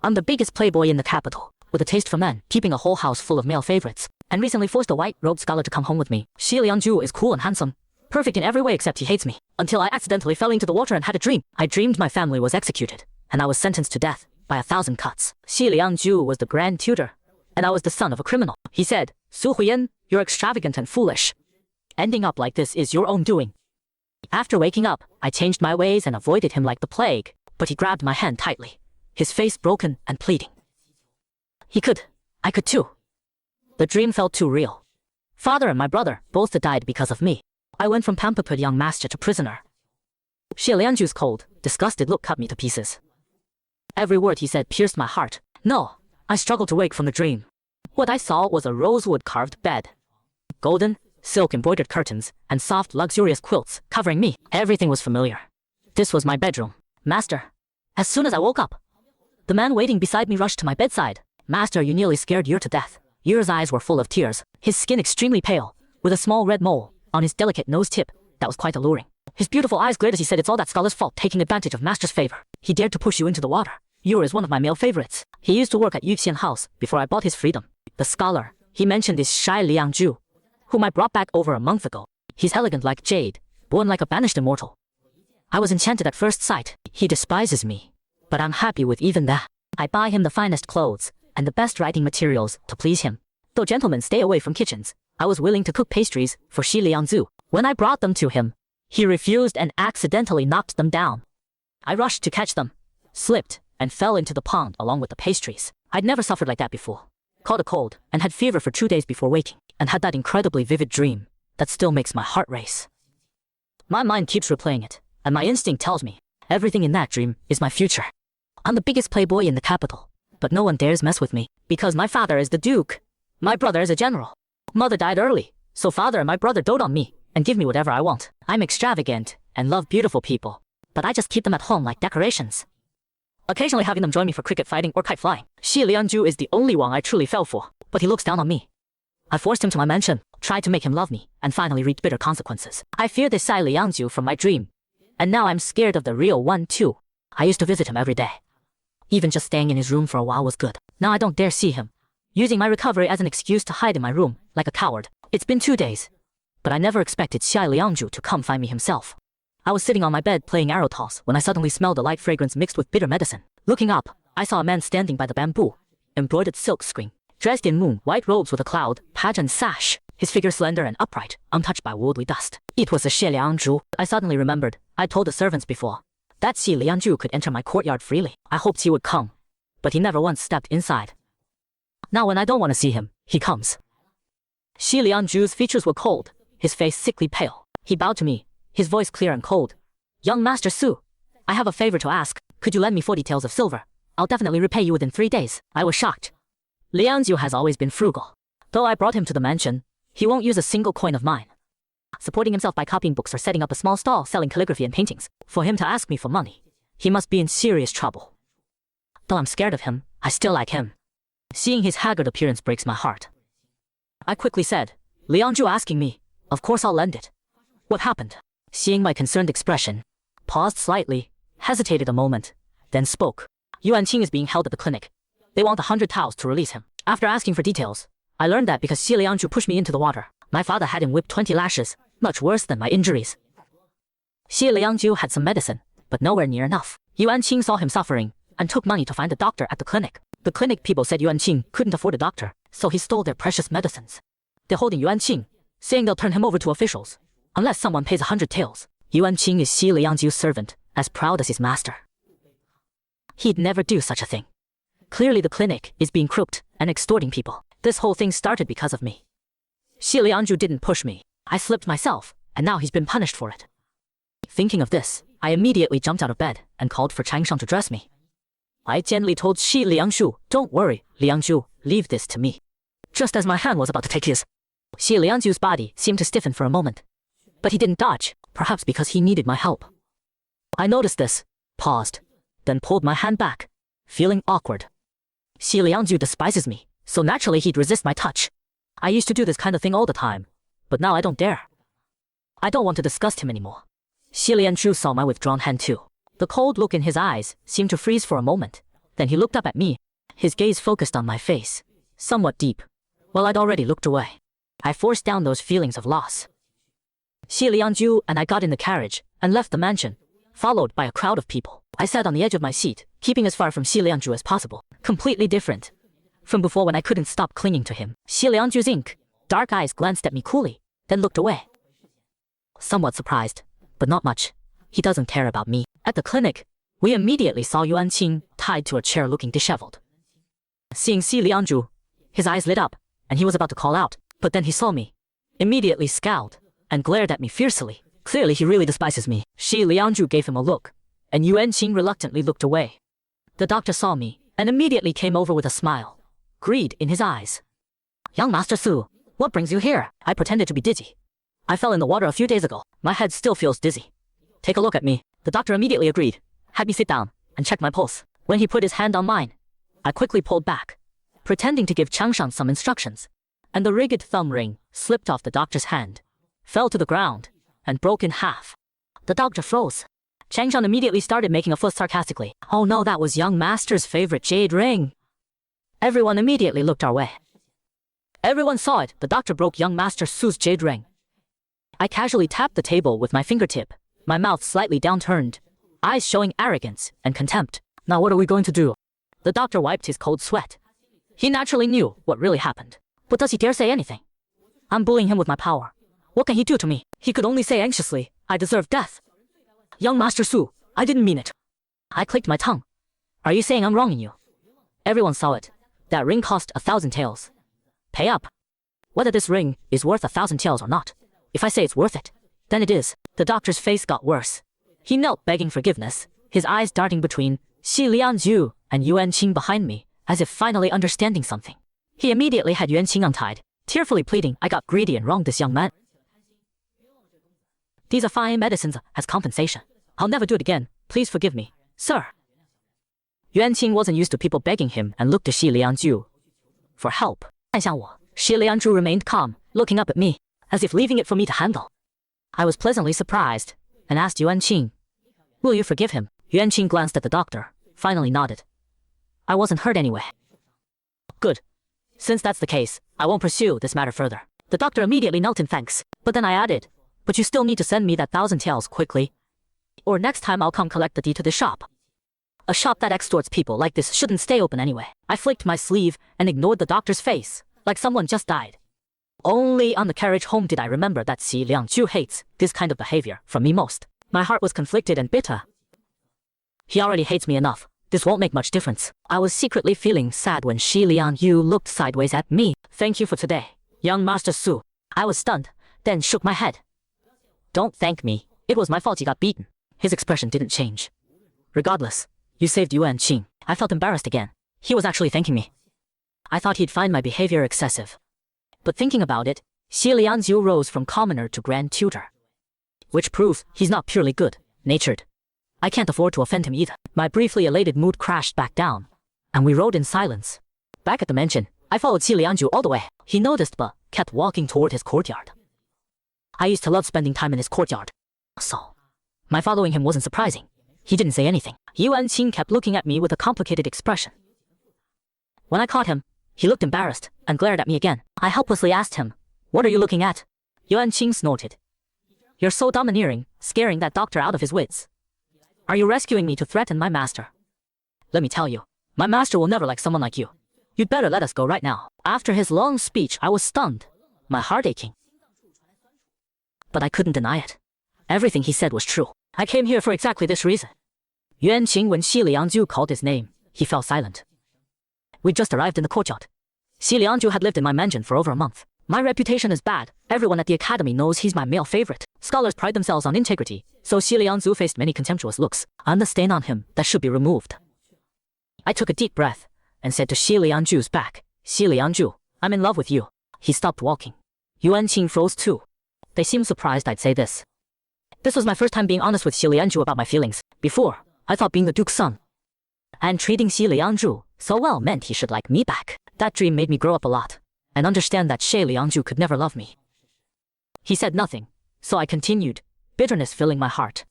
I'm the biggest playboy in the capital, with a taste for men, keeping a whole house full of male favorites, and recently forced a white-robed scholar to come home with me. Shi Liangju is cool and handsome, perfect in every way except he hates me, until I accidentally fell into the water and had a dream. I dreamed my family was executed, and I was sentenced to death by 1,000 cuts. Shi Liangju was the grand tutor, and I was the son of a criminal. He said, Su Huiyan, you're extravagant and foolish. Ending up like this is your own doing. After waking up, I changed my ways and avoided him like the plague, but he grabbed my hand tightly, his face broken and pleading. I could too. The dream felt too real. Father and my brother both died because of me. I went from pampered young master to prisoner. Shi Liangju's cold, disgusted look cut me to pieces. Every word he said pierced my heart. No, I struggled to wake from the dream. What I saw was a rosewood carved bed. Golden, silk embroidered curtains, and soft luxurious quilts covering me. Everything was familiar. This was my bedroom. Master. As soon as I woke up, the man waiting beside me rushed to my bedside. Master, you nearly scared Yer to death. Yer's eyes were full of tears, his skin extremely pale, with a small red mole on his delicate nose tip that was quite alluring. His beautiful eyes glared as he said, it's all that scholar's fault, taking advantage of Master's favor. He dared to push you into the water. Yer is one of my male favorites. He used to work at Yuxian House before I bought his freedom. The scholar he mentioned is Shi Liangju, whom I brought back over a month ago. He's elegant like jade, born like a banished immortal. I was enchanted at first sight. He despises me, but I'm happy with even that. I buy him the finest clothes and the best writing materials to please him. Though gentlemen stay away from kitchens, I was willing to cook pastries for Shi Liangzu. When I brought them to him, he refused and accidentally knocked them down. I rushed to catch them, slipped, and fell into the pond along with the pastries. I'd never suffered like that before. Caught a cold and had fever for 2 days before waking, and had that incredibly vivid dream that still makes my heart race. My mind keeps replaying it, and my instinct tells me everything in that dream is my future. I'm the biggest playboy in the capital, but no one dares mess with me, because my father is the duke. My brother is a general. Mother died early, so father and my brother dote on me and give me whatever I want. I'm extravagant and love beautiful people, but I just keep them at home like decorations. Occasionally having them join me for cricket fighting or kite flying. Shi Liangju is the only one I truly fell for, but he looks down on me. I forced him to my mansion, tried to make him love me, and finally reaped bitter consequences. I fear this Shi Liangju from my dream, and now I'm scared of the real one too. I used to visit him every day. Even just staying in his room for a while was good. Now I don't dare see him, using my recovery as an excuse to hide in my room like a coward. It's been 2 days, but I never expected Shi Liangju to come find me himself. I was sitting on my bed playing arrow toss when I suddenly smelled a light fragrance mixed with bitter medicine. Looking up, I saw a man standing by the bamboo, embroidered silk screen, dressed in moon-white robes with a cloud pageant sash, his figure slender and upright, untouched by worldly dust. It was a Shi Liangju. I suddenly remembered I'd told the servants before that Shi Liangju could enter my courtyard freely. I hoped he would come, but he never once stepped inside. Now when I don't want to see him, he comes. Shi Liangju's features were cold, his face sickly pale. He bowed to me, his voice clear and cold. Young Master Su, I have a favor to ask. Could you lend me 40 taels of silver? I'll definitely repay you within 3 days. I was shocked. Liangju has always been frugal. Though I brought him to the mansion, he won't use a single coin of mine, supporting himself by copying books or setting up a small stall selling calligraphy and paintings. For him to ask me for money, he must be in serious trouble. Though I'm scared of him, I still like him. Seeing his haggard appearance breaks my heart. I quickly said, Liangju asking me, of course I'll lend it. What happened? Seeing my concerned expression, paused slightly, hesitated a moment, then spoke. Yuan Qing is being held at the clinic. They want 100 taels to release him. After asking for details, I learned that because Shi Liangju pushed me into the water, my father had him whipped 20 lashes, much worse than my injuries. Shi Liangju had some medicine, but nowhere near enough. Yuan Qing saw him suffering and took money to find a doctor at the clinic. The clinic people said Yuan Qing couldn't afford a doctor, so he stole their precious medicines. They're holding Yuan Qing, saying they'll turn him over to officials, unless someone pays 100 taels. Yuan Qing is Shi Liangju's servant, as proud as his master. He'd never do such a thing. Clearly the clinic is being crooked and extorting people. This whole thing started because of me. Shi Liangju didn't push me. I slipped myself, and now he's been punished for it. Thinking of this, I immediately jumped out of bed and called for Changsheng to dress me. I gently told Shi Liangju, don't worry, Liangju, leave this to me. Just as my hand was about to take his, Shi Liangju's body seemed to stiffen for a moment. But he didn't dodge, perhaps because he needed my help. I noticed this, paused, then pulled my hand back, feeling awkward. Shi Liangju despises me, so naturally he'd resist my touch. I used to do this kind of thing all the time, but now I don't dare. I don't want to disgust him anymore. Shi Liangju saw my withdrawn hand too. The cold look in his eyes seemed to freeze for a moment, Then he looked up at me, his gaze focused on my face, somewhat deep. Well, I'd already looked away. I forced down those feelings of loss. Xi Liangju and I got in the carriage and left the mansion, followed by a crowd of people. I sat on the edge of my seat, keeping as far from Xi Liangju as possible. Completely different from before when I couldn't stop clinging to him. Xi Liangju's dark eyes glanced at me coolly, then looked away. Somewhat surprised, but not much. He doesn't care about me. At the clinic, we immediately saw Yuan Qing tied to a chair looking disheveled. Seeing Xi Liangju, his eyes lit up, and he was about to call out, but then he saw me, immediately scowled, and glared at me fiercely. Clearly he really despises me. Xi Liangju gave him a look, and Yuan Qing reluctantly looked away. The doctor saw me, and immediately came over with a smile, greed in his eyes. Young Master Su, what brings you here? I pretended to be dizzy. I fell in the water a few days ago. My head still feels dizzy. Take a look at me. The doctor immediately agreed, had me sit down, and check my pulse. When he put his hand on mine, I quickly pulled back, pretending to give Changshan some instructions, and the rigid thumb ring slipped off the doctor's hand, fell to the ground, and broke in half. The doctor froze. Changshan immediately started making a fuss sarcastically. Oh no, that was young master's favorite jade ring. Everyone immediately looked our way. Everyone saw it. The doctor broke young master Su's jade ring. I casually tapped the table with my fingertip, my mouth slightly downturned, eyes showing arrogance and contempt. Now what are we going to do? The doctor wiped his cold sweat. He naturally knew what really happened. But does he dare say anything? I'm bullying him with my power. What can he do to me? He could only say anxiously, I deserve death. Young Master Su, I didn't mean it. I clicked my tongue. Are you saying I'm wronging you? Everyone saw it. That ring cost 1,000 taels. Pay up. Whether this ring is worth 1,000 taels or not. If I say it's worth it, then it is. The doctor's face got worse. He knelt begging forgiveness, his eyes darting between Xi Liangju and Yuan Qing behind me, as if finally understanding something. He immediately had Yuan Qing untied, tearfully pleading, I got greedy and wronged this young man. These are fine medicines as compensation. I'll never do it again. Please forgive me, sir. Yuan Qing wasn't used to people begging him and looked to Xi Liangju for help. 看向我, Xi Liangju remained calm, looking up at me, as if leaving it for me to handle. I was pleasantly surprised, and asked Yuan Qing, will you forgive him? Yuan Qing glanced at the doctor, finally nodded. I wasn't hurt anyway. Good. Since that's the case, I won't pursue this matter further. The doctor immediately knelt in thanks, but then I added, but you still need to send me that 1,000 taels quickly. Or next time I'll come collect the deed to this shop. A shop that extorts people like this shouldn't stay open anyway. I flicked my sleeve and ignored the doctor's face, like someone just died. Only on the carriage home did I remember that Xi Liangju hates this kind of behavior from me most. My heart was conflicted and bitter. He already hates me enough. This won't make much difference. I was secretly feeling sad when Xi Liangju looked sideways at me. Thank you for today, young Master Su. I was stunned, then shook my head. Don't thank me. It was my fault he got beaten. His expression didn't change. Regardless, you saved Yuan Qing. I felt embarrassed again. He was actually thanking me. I thought he'd find my behavior excessive. But thinking about it, Xi Liangju rose from commoner to grand tutor, which proves he's not purely good-natured. I can't afford to offend him either. My briefly elated mood crashed back down, and we rode in silence. Back at the mansion, I followed Xi Liangju all the way. He noticed but kept walking toward his courtyard. I used to love spending time in his courtyard, so my following him wasn't surprising. He didn't say anything. Yuan Qing kept looking at me with a complicated expression. When I caught him, he looked embarrassed and glared at me again. I helplessly asked him, what are you looking at? Yuan Qing snorted. You're so domineering, scaring that doctor out of his wits. Are you rescuing me to threaten my master? Let me tell you, my master will never like someone like you. You'd better let us go right now. After his long speech, I was stunned, my heart aching. But I couldn't deny it. Everything he said was true. I came here for exactly this reason. Yuan Qing, when Xi Liangju called his name, he fell silent. We just arrived in the courtyard. Xi Liangju had lived in my mansion for over a month. My reputation is bad. Everyone at the academy knows he's my male favorite. Scholars pride themselves on integrity, so Xi Liangju faced many contemptuous looks. I'm the stain on him that should be removed. I took a deep breath and said to Xi Liangju's back, Xi Liangju, I'm in love with you. He stopped walking. Yuan Qing froze too. They seemed surprised I'd say this. This was my first time being honest with Xi Liangju about my feelings. Before, I thought being the duke's son and treating Xi Liangju so well meant he should like me back. That dream made me grow up a lot and understand that Xi Liangju could never love me. He said nothing, so I continued, bitterness filling my heart.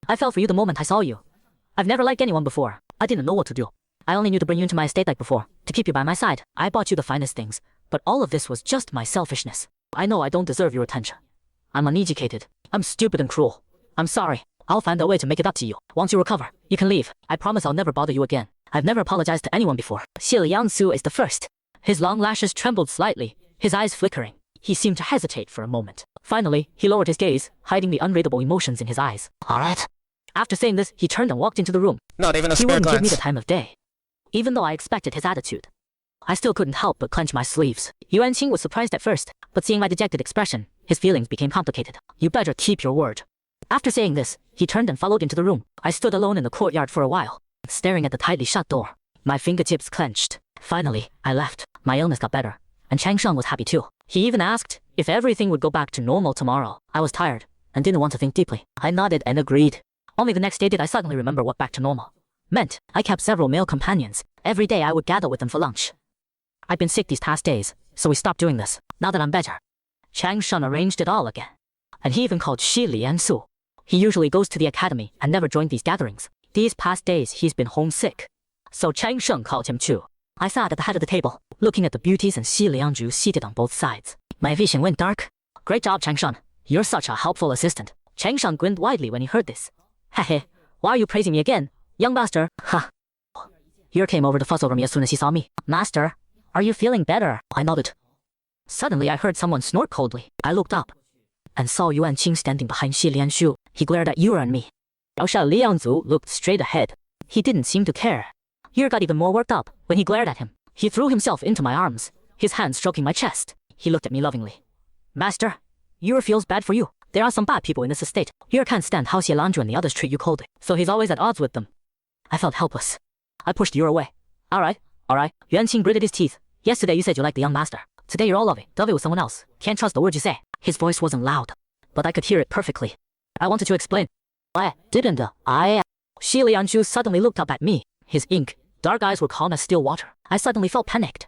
I fell for you the moment I saw you. I've never liked anyone before. I didn't know what to do. I only knew to bring you into my estate like before, to keep you by my side. I bought you the finest things, but all of this was just my selfishness. I know I don't deserve your attention. I'm uneducated. I'm stupid and cruel. I'm sorry. I'll find a way to make it up to you. Once you recover, you can leave. I promise I'll never bother you again. I've never apologized to anyone before. Xie Liangsu is the first. His long lashes trembled slightly, his eyes flickering. He seemed to hesitate for a moment. Finally, he lowered his gaze, hiding the unreadable emotions in his eyes. All right. After saying this, he turned and walked into the room. Not even a He spare wouldn't give me glance. the time of day. Even though I expected his attitude, I still couldn't help but clench my sleeves. Yuan Qing was surprised at first, but seeing my dejected expression, his feelings became complicated. You better keep your word. After saying this, he turned and followed into the room. I stood alone in the courtyard for a while, staring at the tightly shut door. My fingertips clenched. Finally, I left. My illness got better, and Chang Sheng was happy too. He even asked if everything would go back to normal tomorrow. I was tired and didn't want to think deeply. I nodded and agreed. Only the next day did I suddenly remember what back to normal meant. I kept several male companions. Every day I would gather with them for lunch. I'd been sick these past days, so we stopped doing this. Now that I'm better, Chang Sheng arranged it all again. And he even called Xie Liangsu. He usually goes to the academy and never joined these gatherings. These past days he's been homesick, so Chang Sheng called him too. I sat at the head of the table, looking at the beauties and Xie Liangju seated on both sides. My vision went dark. Great job, Chang Sheng. You're such a helpful assistant. Chang Sheng grinned widely when he heard this. Hehe, why are you praising me again, young master? Ha. Yer came over to fuss over me as soon as he saw me. Master, are you feeling better? I nodded. Suddenly I heard someone snort coldly. I looked up and saw Yuan Qing standing behind Xie Lianshu. He glared at Yer and me. Yaosha Liangzu looked straight ahead. He didn't seem to care. Yer got even more worked up when he glared at him. He threw himself into my arms, his hand stroking my chest. He looked at me lovingly. Master, Yer feels bad for you. There are some bad people in this estate. Yer can't stand how Xie Lanju and the others treat you coldly, so he's always at odds with them. I felt helpless. I pushed Yer away. Alright. Yuan Qing gritted his teeth. Yesterday you said you liked the young master. Today you're all lovey, dovey with someone else. Can't trust the words you say. His voice wasn't loud, but I could hear it perfectly. I wanted to explain. I didn't. Xie Lianju suddenly looked up at me. His dark eyes were calm as still water. I suddenly felt panicked.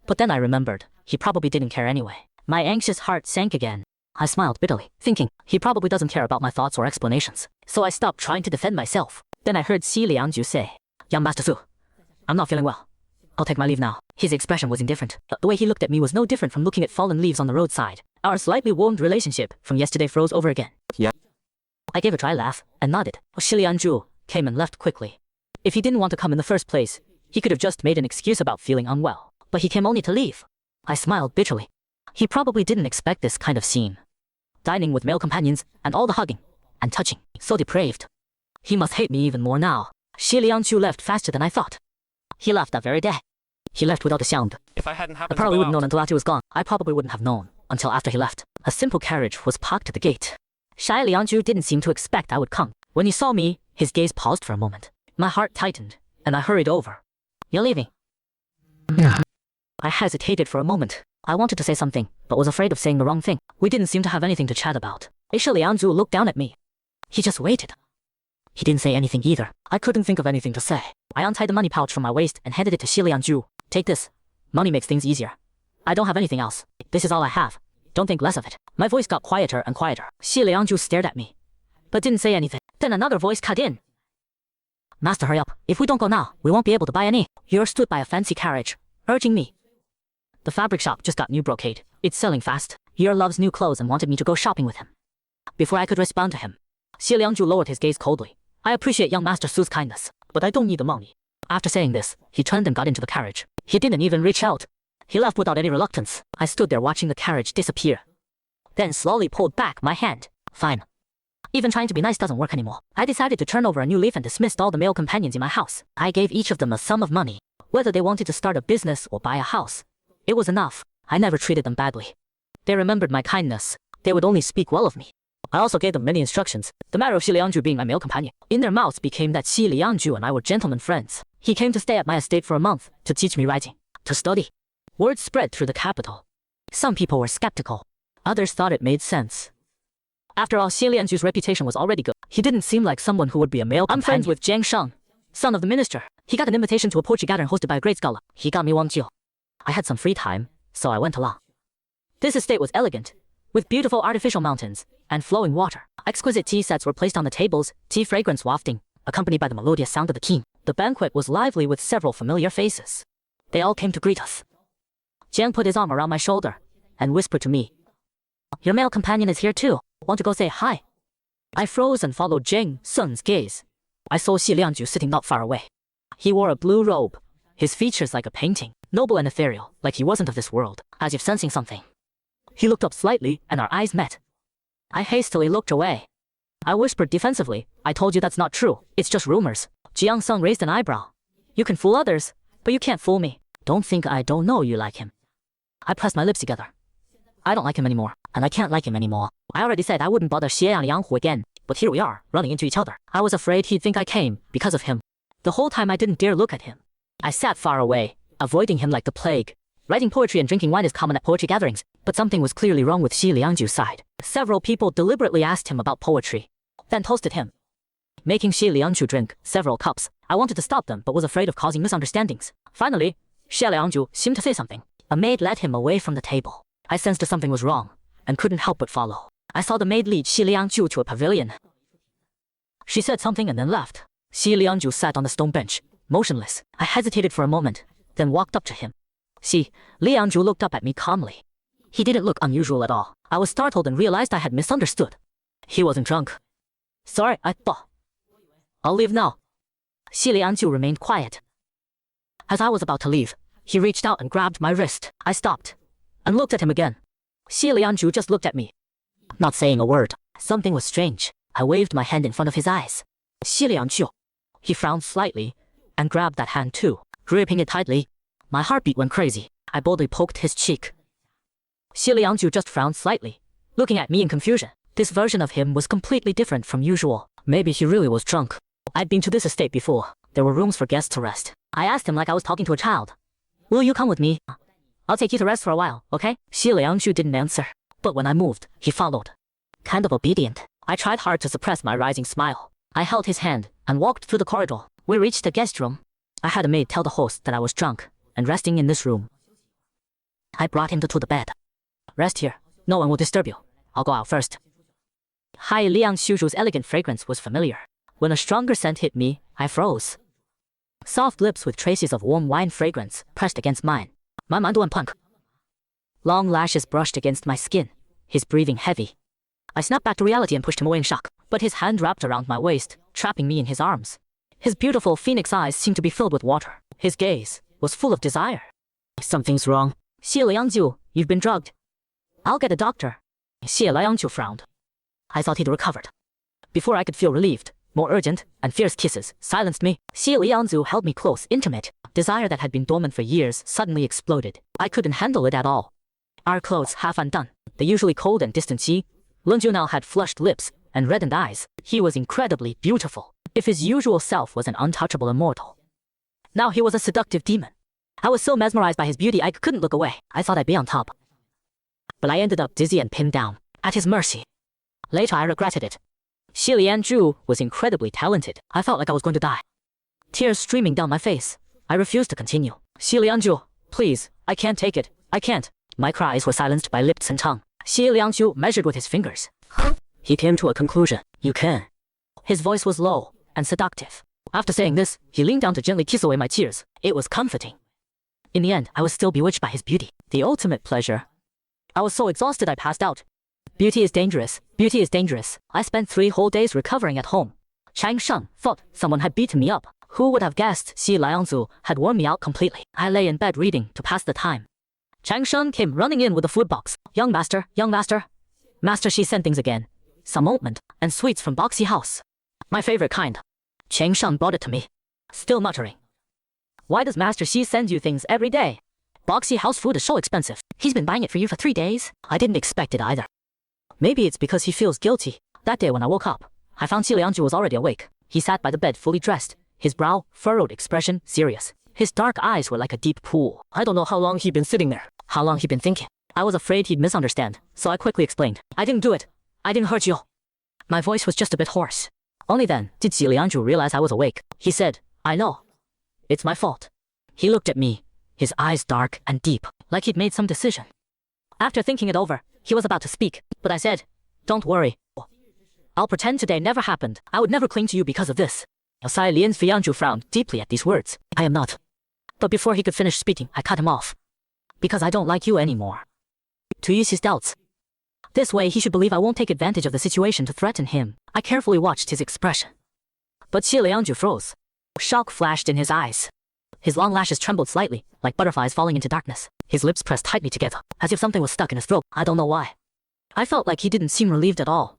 But then I remembered, he probably didn't care anyway. My anxious heart sank again. I smiled bitterly, thinking, he probably doesn't care about my thoughts or explanations. So I stopped trying to defend myself. Then I heard Xie Liangju say, Young Master Su, I'm not feeling well. I'll take my leave now. His expression was indifferent. The way he looked at me was no different from looking at fallen leaves on the roadside. Our slightly warmed relationship from yesterday froze over again. Yeah. I gave a dry laugh and nodded. Xie Lianju came and left quickly. If he didn't want to come in the first place, he could have just made an excuse about feeling unwell. But he came only to leave. I smiled bitterly. He probably didn't expect this kind of scene. Dining with male companions and all the hugging and touching. So depraved. He must hate me even more now. Xie Liangju left faster than I thought. He left that very day. He left without a sound. If I hadn't I happened probably to go wouldn't out, known until after he was gone. I probably wouldn't have known until after he left. A simple carriage was parked at the gate. Xie Liangju didn't seem to expect I would come. When he saw me, his gaze paused for a moment. My heart tightened, and I hurried over. You're leaving? Yeah. I hesitated for a moment. I wanted to say something, but was afraid of saying the wrong thing. We didn't seem to have anything to chat about. Xie Liangju looked down at me. He just waited. He didn't say anything either. I couldn't think of anything to say. I untied the money pouch from my waist and handed it to Xie Liangju. Take this. Money makes things easier. I don't have anything else. This is all I have. Don't think less of it. My voice got quieter and quieter. Xie Liangju stared at me, but didn't say anything. Then another voice cut in. Master, hurry up. If we don't go now, we won't be able to buy any. Yer stood by a fancy carriage, urging me. The fabric shop just got new brocade. It's selling fast. Yer loves new clothes and wanted me to go shopping with him. Before I could respond to him, Xie Liangju lowered his gaze coldly. I appreciate young Master Su's kindness, but I don't need the money. After saying this, he turned and got into the carriage. He didn't even reach out. He left without any reluctance. I stood there watching the carriage disappear. Then slowly pulled back my hand. Fine. Even trying to be nice doesn't work anymore. I decided to turn over a new leaf and dismissed all the male companions in my house. I gave each of them a sum of money. Whether they wanted to start a business or buy a house, it was enough. I never treated them badly. They remembered my kindness. They would only speak well of me. I also gave them many instructions. The matter of Xie Liangju being my male companion. In their mouths became that Xie Liangju and I were gentlemen friends. He came to stay at my estate for a month to teach me writing, to study. Word spread through the capital. Some people were skeptical. Others thought it made sense. After all, Xie Lianju's reputation was already good. He didn't seem like someone who would be a male companion. I'm friends with Jiang Sheng, son of the minister. He got an invitation to a poetry gathering hosted by a great scholar. He got me one too. I had some free time, so I went along. This estate was elegant, with beautiful artificial mountains and flowing water. Exquisite tea sets were placed on the tables, tea fragrance wafting, accompanied by the melodious sound of the king. The banquet was lively with several familiar faces. They all came to greet us. Jiang put his arm around my shoulder and whispered to me, "Your male companion is here too. Want to go say hi?" I froze and followed Jing Sun's gaze. I saw Xi Liangju sitting not far away. He wore a blue robe, his features like a painting, noble and ethereal, like he wasn't of this world, as if sensing something. He looked up slightly and our eyes met. I hastily looked away. I whispered defensively, "I told you that's not true. It's just rumors." Jiang Sung raised an eyebrow. "You can fool others, but you can't fool me. Don't think I don't know you like him." I pressed my lips together. I don't like him anymore, and I can't like him anymore. I already said I wouldn't bother Xie Lianghu again, but here we are, running into each other. I was afraid he'd think I came because of him. The whole time I didn't dare look at him. I sat far away, avoiding him like the plague. Writing poetry and drinking wine is common at poetry gatherings, but something was clearly wrong with Xi Liangju's side. Several people deliberately asked him about poetry, then toasted him, making Xi Liangju drink several cups. I wanted to stop them, but was afraid of causing misunderstandings. Finally, Xi Liangju seemed to say something. A maid led him away from the table. I sensed something was wrong, and couldn't help but follow. I saw the maid lead Xi Liangju to a pavilion. She said something and then left. Xi Liangju sat on the stone bench, motionless. I hesitated for a moment, then walked up to him. Xi Liangju looked up at me calmly. He didn't look unusual at all. I was startled and realized I had misunderstood. He wasn't drunk. "Sorry, I thought. I'll leave now." Xi Liangju remained quiet. As I was about to leave, he reached out and grabbed my wrist. I stopped and looked at him again. Xi Liangju just looked at me, not saying a word. Something was strange. I waved my hand in front of his eyes. "Xi Liangju." He frowned slightly and grabbed that hand too, gripping it tightly. My heartbeat went crazy. I boldly poked his cheek. Xi Liangju just frowned slightly, looking at me in confusion. This version of him was completely different from usual. Maybe he really was drunk. I'd been to this estate before. There were rooms for guests to rest. I asked him like I was talking to a child, "Will you come with me? I'll take you to rest for a while, okay?" Xi Liangju didn't answer, but when I moved, he followed. Kind of obedient. I tried hard to suppress my rising smile. I held his hand and walked through the corridor. We reached the guest room. I had a maid tell the host that I was drunk and resting in this room. I brought him to the bed. "Rest here. No one will disturb you. I'll go out first." Hai Liangxiu's elegant fragrance was familiar. When a stronger scent hit me, I froze. Soft lips with traces of warm wine fragrance pressed against mine. Long lashes brushed against my skin, his breathing heavy. I snapped back to reality and pushed him away in shock, but his hand wrapped around my waist, trapping me in his arms. His beautiful phoenix eyes seemed to be filled with water. His gaze was full of desire. "Something's wrong. Xie Liangju, you've been drugged." "I'll get a doctor." Xie Liangju frowned. I thought he'd recovered. Before I could feel relieved, more urgent and fierce kisses silenced me. Xie Liangju held me close, intimate. Desire that had been dormant for years suddenly exploded. I couldn't handle it at all. Our clothes half undone. The usually cold and distant Xi Liangju now had flushed lips and reddened eyes. He was incredibly beautiful. If his usual self was an untouchable immortal, now he was a seductive demon. I was so mesmerized by his beauty I couldn't look away. I thought I'd be on top, but I ended up dizzy and pinned down, at his mercy. Later I regretted it. Xi Liangju was incredibly talented. I felt like I was going to die. Tears streaming down my face. I refused to continue. "Xi Liangju, please, I can't take it. I can't." My cries were silenced by lips and tongue. Xi Liangju measured with his fingers. He came to a conclusion. "You can." His voice was low and seductive. After saying this, he leaned down to gently kiss away my tears. It was comforting. In the end, I was still bewitched by his beauty. The ultimate pleasure. I was so exhausted I passed out. Beauty is dangerous. Beauty is dangerous. I spent 3 whole days recovering at home. Chang Sheng thought someone had beaten me up. Who would have guessed Xi Liangzu had worn me out completely? I lay in bed reading to pass the time. Chang Sheng came running in with a food box. Young master, young master." Master Xi sent things again. Some ointment and sweets from Boxy House. My favorite kind. Chang Sheng brought it to me, still muttering, "Why does Master Xi send you things every day? Boxy House food is so expensive. He's been buying it for you for 3 days. I didn't expect it either. Maybe it's because he feels guilty. That day when I woke up, I found Xi Liangju was already awake. He sat by the bed fully dressed, his brow furrowed, expression serious. His dark eyes were like a deep pool. I don't know how long he'd been sitting there, how long he'd been thinking. I was afraid he'd misunderstand, so I quickly explained. "I didn't do it. I didn't hurt you." My voice was just a bit hoarse. Only then did Xi Liangju realize I was awake. He said, "I know. It's my fault." He looked at me, his eyes dark and deep, like he'd made some decision. After thinking it over, he was about to speak, but I said, "Don't worry. I'll pretend today never happened. I would never cling to you because of this." Xi Lianju frowned deeply at these words. I am not. But before he could finish speaking, I cut him off. Because I don't like you anymore. To ease his doubts. This way he should believe I won't take advantage of the situation to threaten him. I carefully watched his expression. But Xi Lianju froze. Shock flashed in his eyes. His long lashes trembled slightly, like butterflies falling into darkness. His lips pressed tightly together, as if something was stuck in his throat. I don't know why. I felt like he didn't seem relieved at all.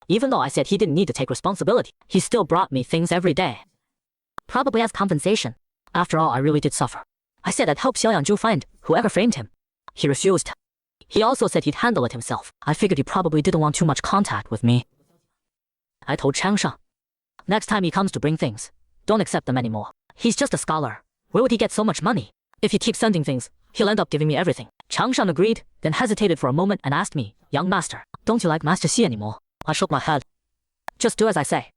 Even though I said he didn't need to take responsibility, he still brought me things every day. Probably as compensation. After all, I really did suffer. I said I'd help Xiaoyangju find whoever framed him. He refused. He also said he'd handle it himself. I figured he probably didn't want too much contact with me. I told Changsha. Next time he comes to bring things, don't accept them anymore. He's just a scholar. Where would he get so much money? If he keeps sending things, he'll end up giving me everything. Changshan agreed, then hesitated for a moment and asked me, Young master, don't you like Master Xi anymore? I shook my head. Just do as I say.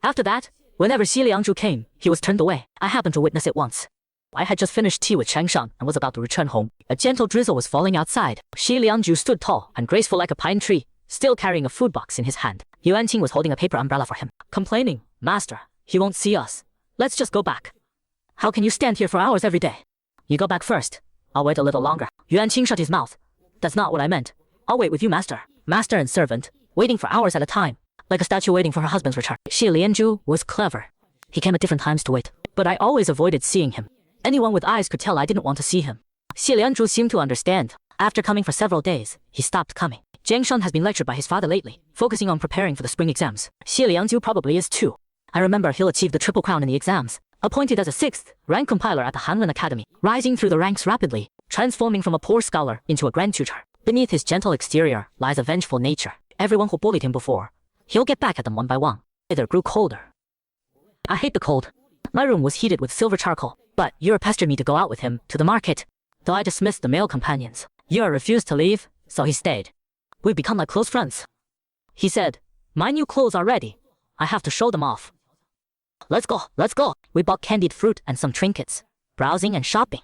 After that, whenever Xi Liangju came, he was turned away. I happened to witness it once. I had just finished tea with Changshan and was about to return home. A gentle drizzle was falling outside. Xi Liangju stood tall and graceful like a pine tree, still carrying a food box in his hand. Yuanqing was holding a paper umbrella for him, complaining, Master, he won't see us. Let's just go back. How can you stand here for hours every day? You go back first. I'll wait a little longer. Yuanqing shut his mouth. That's not what I meant. I'll wait with you, master. Master and servant, waiting for hours at a time, like a statue waiting for her husband's return. Xi Lianju was clever. He came at different times to wait, but I always avoided seeing him. Anyone with eyes could tell I didn't want to see him. Xi Lianju seemed to understand. After coming for several days, he stopped coming. Jiang Shan has been lectured by his father lately, focusing on preparing for the spring exams. Xi Liangju probably is too. I remember he'll achieve the triple crown in the exams. Appointed as a 6th rank compiler at the Hanlin Academy, rising through the ranks rapidly, transforming from a poor scholar into a grand tutor. Beneath his gentle exterior lies a vengeful nature. Everyone who bullied him before, he'll get back at them one by one. Weather grew colder. I hate the cold. My room was heated with silver charcoal, but Yura pestered me to go out with him to the market, though I dismissed the male companions. Yura refused to leave, so he stayed. We've become like close friends. He said, my new clothes are ready. I have to show them off. Let's go, let's go. We bought candied fruit and some trinkets, browsing and shopping.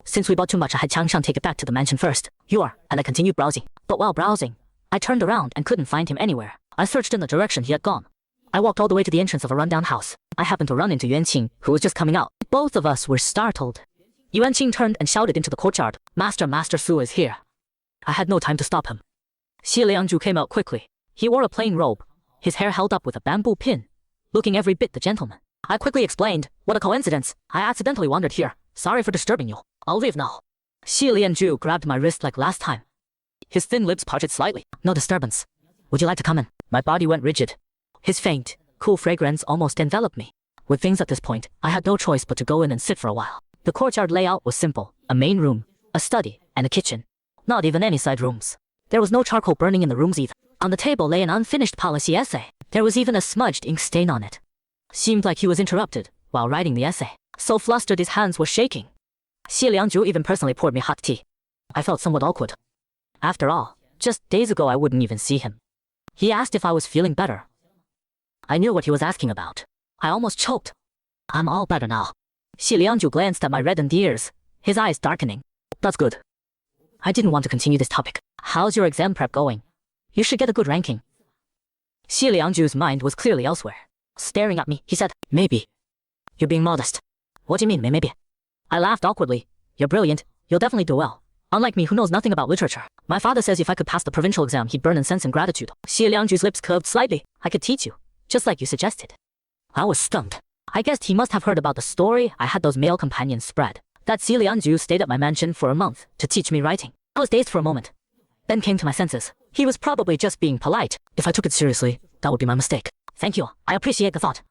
Since we bought too much, I had Changshan take it back to the mansion first. And I continued browsing. But while browsing, I turned around and couldn't find him anywhere. I searched in the direction he had gone. I walked all the way to the entrance of a rundown house. I happened to run into Yuanqing, who was just coming out. Both of us were startled. Yuanqing turned and shouted into the courtyard, Master Su is here. I had no time to stop him. Xi Liangju came out quickly. He wore a plain robe, his hair held up with a bamboo pin, looking every bit the gentleman. I quickly explained, what a coincidence. I accidentally wandered here. Sorry for disturbing you. I'll leave now. Xi Lianju grabbed my wrist like last time. His thin lips parted slightly. No disturbance. Would you like to come in? My body went rigid. His faint, cool fragrance almost enveloped me. With things at this point, I had no choice but to go in and sit for a while. The courtyard layout was simple. A main room, a study, and a kitchen. Not even any side rooms. There was no charcoal burning in the rooms either. On the table lay an unfinished policy essay. There was even a smudged ink stain on it. Seemed like he was interrupted while writing the essay. So flustered his hands were shaking. Xi Liangju even personally poured me hot tea. I felt somewhat awkward. After all, just days ago I wouldn't even see him. He asked if I was feeling better. I knew what he was asking about. I almost choked. I'm all better now. Xi Liangju glanced at my reddened ears, his eyes darkening. That's good. I didn't want to continue this topic. How's your exam prep going? You should get a good ranking. Xi Liangju's mind was clearly elsewhere. Staring at me, he said, maybe. You're being modest. What do you mean, maybe? I laughed awkwardly. You're brilliant. You'll definitely do well. Unlike me, who knows nothing about literature. My father says if I could pass the provincial exam, he'd burn incense in gratitude. Xi Liangju's lips curved slightly. I could teach you, just like you suggested. I was stunned. I guessed he must have heard about the story I had those male companions spread. That Xi Liangju stayed at my mansion for a month to teach me writing. I was dazed for a moment, then came to my senses. He was probably just being polite. If I took it seriously, that would be my mistake. Thank you. I appreciate the thought.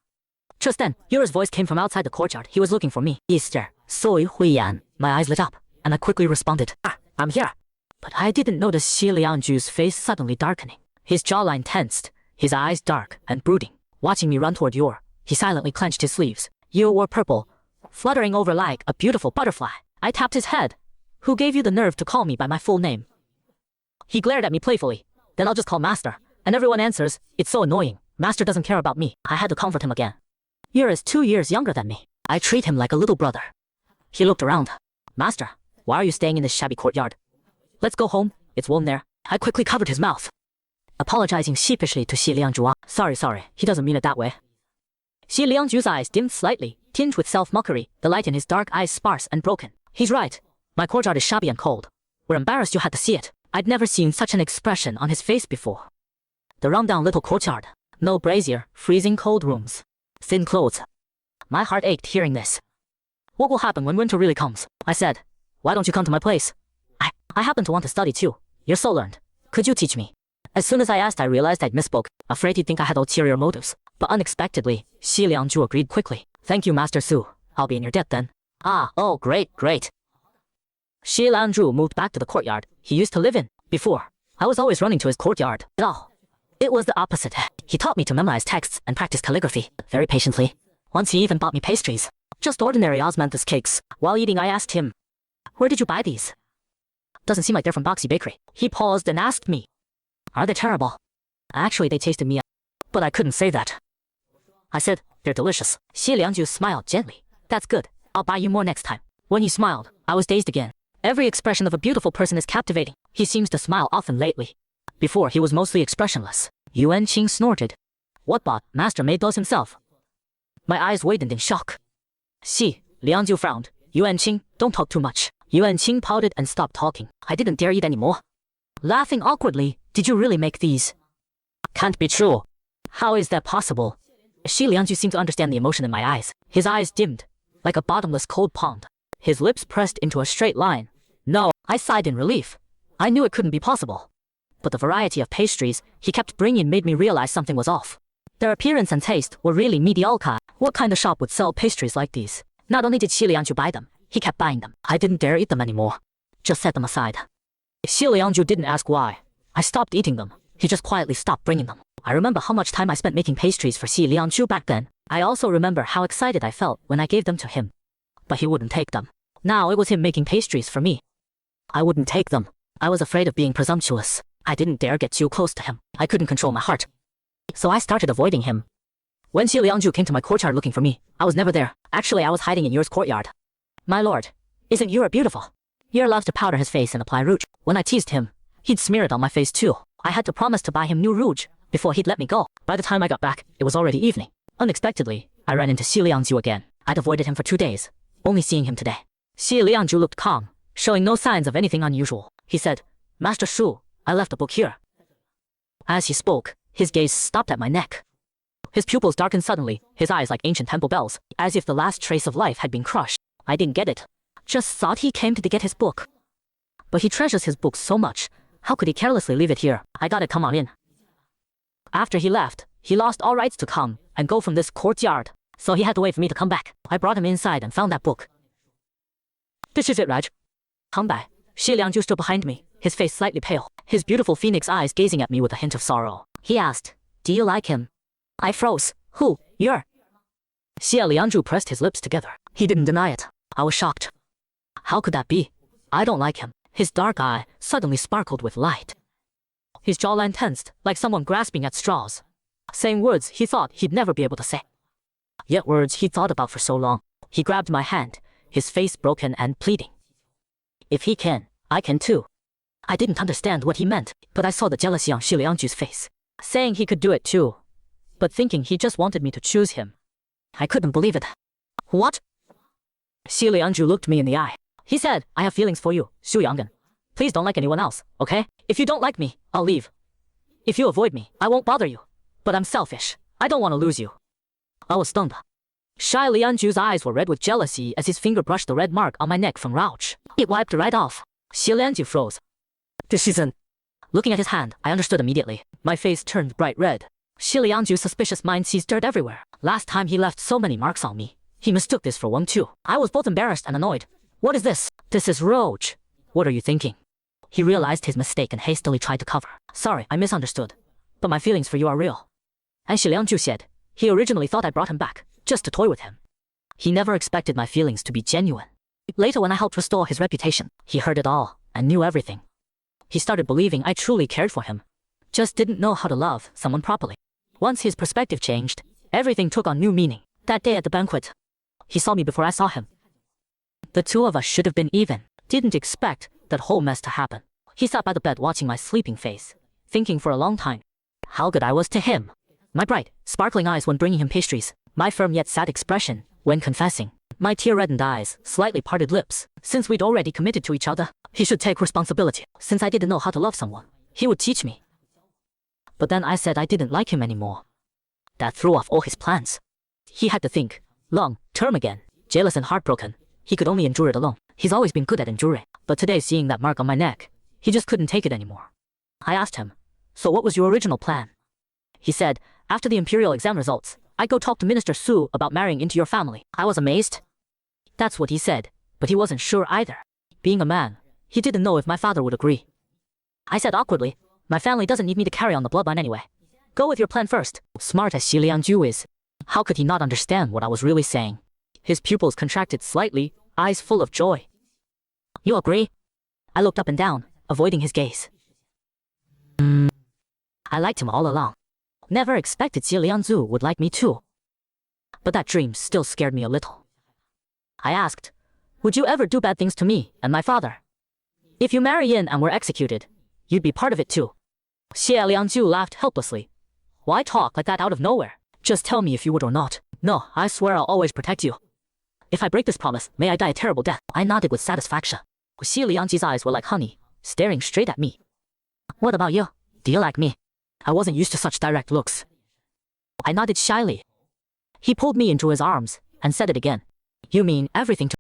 Just then, Yura's voice came from outside the courtyard. He was looking for me. Easter. Soy Huiyan. My eyes lit up, and I quickly responded, I'm here. But I didn't notice Xi Liangju's face suddenly darkening. His jawline tensed, his eyes dark and brooding. Watching me run toward Yor, he silently clenched his sleeves. Yor wore purple, fluttering over like a beautiful butterfly. I tapped his head. Who gave you the nerve to call me by my full name? He glared at me playfully. Then I'll just call Master. And everyone answers, it's so annoying. Master doesn't care about me. I had to comfort him again. Yor is 2 years younger than me. I treat him like a little brother. He looked around. Master, why are you staying in this shabby courtyard? Let's go home. It's warm there. I quickly covered his mouth, apologizing sheepishly to Xi Liangju. Sorry. He doesn't mean it that way. Xi Liangju's eyes dimmed slightly, tinged with self-mockery, the light in his dark eyes sparse and broken. He's right. My courtyard is shabby and cold. We're embarrassed you had to see it. I'd never seen such an expression on his face before. The rundown little courtyard. No brazier, freezing cold rooms. Thin clothes. My heart ached hearing this. What will happen when winter really comes? I said. Why don't you come to my place? I happen to want to study too. You're so learned. Could you teach me? As soon as I asked, I realized I'd misspoke, afraid he'd think I had ulterior motives. But unexpectedly, Xi Liangju agreed quickly. Thank you, Master Su. I'll be in your debt then. Oh, great. Xi Liangju moved back to the courtyard he used to live in. Before, I was always running to his courtyard. It was the opposite. He taught me to memorize texts and practice calligraphy, very patiently. Once he even bought me pastries. Just ordinary osmanthus cakes. While eating, I asked him, where did you buy these? Doesn't seem like they're from Boxy Bakery. He paused and asked me, are they terrible? Actually, they tasted me, but I couldn't say that. I said, they're delicious. Xi Liangju smiled gently. That's good. I'll buy you more next time. When he smiled, I was dazed again. Every expression of a beautiful person is captivating. He seems to smile often lately. Before, he was mostly expressionless. Yuan Qing snorted. What bot? Master made those himself. My eyes widened in shock. Xi Liangju frowned. Yuan Qing, don't talk too much. Yuan Qing pouted and stopped talking. I didn't dare eat anymore. Laughing awkwardly, did you really make these? Can't be true. How is that possible? Xi Liangju seemed to understand the emotion in my eyes. His eyes dimmed, like a bottomless cold pond. His lips pressed into a straight line. No, I sighed in relief. I knew it couldn't be possible. But the variety of pastries he kept bringing made me realize something was off. Their appearance and taste were really mediocre. What kind of shop would sell pastries like these? Not only did Xi Liangju buy them, he kept buying them. I didn't dare eat them anymore. Just set them aside. Xi Liangju didn't ask why. I stopped eating them. He just quietly stopped bringing them. I remember how much time I spent making pastries for Xi Liangju back then. I also remember how excited I felt when I gave them to him. But he wouldn't take them. Now it was him making pastries for me. I wouldn't take them. I was afraid of being presumptuous. I didn't dare get too close to him. I couldn't control my heart. So I started avoiding him. When Xi Liangju came to my courtyard looking for me, I was never there. Actually, I was hiding in yours courtyard. My lord, isn't Yura beautiful? Yura loves to powder his face and apply rouge. When I teased him, he'd smear it on my face too. I had to promise to buy him new rouge before he'd let me go. By the time I got back, it was already evening. Unexpectedly, I ran into Xi Liangju again. I'd avoided him for 2 days, only seeing him today. Xi Liangju looked calm, showing no signs of anything unusual. He said, Master Su, I left a book here. As he spoke, his gaze stopped at my neck. His pupils darkened suddenly, his eyes like ancient temple bells, as if the last trace of life had been crushed. I didn't get it. Just thought he came to get his book. But he treasures his books so much. How could he carelessly leave it here? I gotta come on in. After he left, he lost all rights to come and go from this courtyard, so he had to wait for me to come back. I brought him inside and found that book. This is it, Raj. Come by. Xi Liangju stood behind me, his face slightly pale, his beautiful phoenix eyes gazing at me with a hint of sorrow. He asked, do you like him? I froze. Who? You're? Xi Liangju pressed his lips together. He didn't deny it. I was shocked. How could that be? I don't like him. His dark eye suddenly sparkled with light. His jawline tensed, like someone grasping at straws, saying words he thought he'd never be able to say. Yet words he'd thought about for so long. He grabbed my hand, his face broken and pleading. If he can, I can too. I didn't understand what he meant, but I saw the jealousy on Xi Liangju's face, saying he could do it too, but thinking he just wanted me to choose him. I couldn't believe it. What? Xi Liangju looked me in the eye. He said, I have feelings for you, Xu Yanggen. Please don't like anyone else, okay? If you don't like me, I'll leave. If you avoid me, I won't bother you. But I'm selfish. I don't want to lose you. I was stunned. Xi Liangju's eyes were red with jealousy as his finger brushed the red mark on my neck from rouge. It wiped right off. Xi Liangju froze. This isn't... Looking at his hand, I understood immediately. My face turned bright red. Xi Liangju's suspicious mind sees dirt everywhere. Last time he left so many marks on me. He mistook this for Wang too. I was both embarrassed and annoyed. What is this? This is rouge. What are you thinking? He realized his mistake and hastily tried to cover. Sorry, I misunderstood. But my feelings for you are real. And Xi Liangju said, he originally thought I brought him back, just to toy with him. He never expected my feelings to be genuine. Later when I helped restore his reputation, he heard it all and knew everything. He started believing I truly cared for him. Just didn't know how to love someone properly. Once his perspective changed, everything took on new meaning. That day at the banquet, he saw me before I saw him. The two of us should have been even. Didn't expect that whole mess to happen. He sat by the bed watching my sleeping face, thinking for a long time how good I was to him. My bright, sparkling eyes when bringing him pastries, my firm yet sad expression when confessing, my tear-reddened eyes, slightly parted lips. Since we'd already committed to each other, he should take responsibility. Since I didn't know how to love someone, he would teach me. But then I said I didn't like him anymore. That threw off all his plans. He had to think long-term again. Jealous and heartbroken, he could only endure it alone. He's always been good at enduring, but today, seeing that mark on my neck, he just couldn't take it anymore. I asked him, so what was your original plan? He said, after the imperial exam results, I'd go talk to Minister Su about marrying into your family. I was amazed. That's what he said, but he wasn't sure either. Being a man, he didn't know if my father would agree. I said awkwardly, my family doesn't need me to carry on the bloodline anyway. Go with your plan first. Smart as Xi Liangju is, how could he not understand what I was really saying? His pupils contracted slightly, eyes full of joy. You agree? I looked up and down, avoiding his gaze. I liked him all along. Never expected Xi Liangzu would like me too. But that dream still scared me a little. I asked, would you ever do bad things to me and my father? If you marry in and were executed, you'd be part of it too. Xie Liangju laughed helplessly. Why talk like that out of nowhere? Just tell me if you would or not. No, I swear I'll always protect you. If I break this promise, may I die a terrible death. I nodded with satisfaction. Xie Liangji's eyes were like honey, staring straight at me. What about you? Do you like me? I wasn't used to such direct looks. I nodded shyly. He pulled me into his arms and said it again. You mean everything to